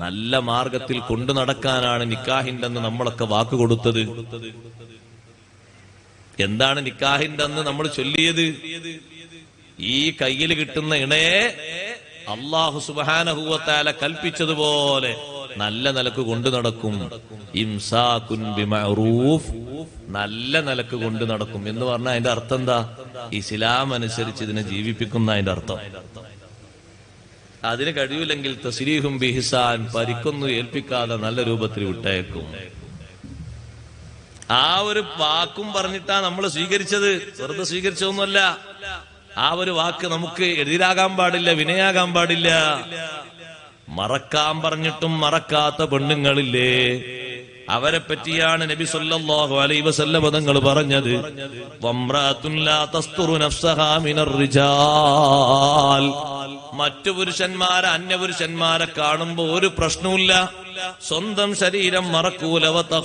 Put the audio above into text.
നല്ല മാർഗത്തിൽ കൊണ്ടു നടക്കാനാണ് നിക്കാഹിന്റെ അന്ന് നമ്മളൊക്കെ വാക്ക് കൊടുത്തത്. എന്താണ് നിക്കാഹിന്റെ അന്ന് നമ്മൾ ചൊല്ലിയത്? ഈ കയ്യിൽ കിട്ടുന്ന ഇണയെ അല്ലാഹു സുബ്ഹാനഹു വ തആല കൽപ്പിച്ചതുപോലെ നല്ല നിലക്ക് കൊണ്ടു നടക്കും. ഇംസാകുൻ ബിമഅറൂഫ്, നല്ല നിലക്ക് കൊണ്ടു നടക്കും എന്ന് പറഞ്ഞാൽ അതിന്റെ അർത്ഥം എന്താ? ഇസ്ലാം അനുസരിച്ച് ഇതിനെ ജീവിപ്പിക്കുന്ന അതിന്റെ അർത്ഥം. അതിന് കഴിയില്ലെങ്കിൽ തസ്രീഹും ബിഹിസാൻ, പരിക്കൊന്നും ഏൽപ്പിക്കാതെ നല്ല രൂപത്തിൽ വിട്ടയക്കും. ആ ഒരു വാക്കും പറഞ്ഞിട്ടാ നമ്മൾ സ്വീകരിച്ചത്, വെറുതെ സ്വീകരിച്ചതൊന്നുമല്ല. ആ ഒരു വാക്ക് നമുക്ക് എതിരാകാൻ പാടില്ല, വിനയാകാൻ പാടില്ല. മറക്കാൻ പറഞ്ഞിട്ടും മറക്കാത്ത പെണ്ണുങ്ങളില്ലേ, അവരെ പറ്റിയാണ് നബി സല്ലല്ലാഹു അലൈഹി വസല്ലം തങ്ങൾ പറഞ്ഞത്, വംറഅത്തുൻ ലാ തസ്തുറു നഫ്സഹാ മിനർ റിജാൽ. മറ്റു പുരുഷന്മാരെ, അന്യപുരുഷന്മാരെ കാണുമ്പോ ഒരു പ്രശ്നവുമില്ല, സ്വന്തം ശരീരം മറക്കൂല.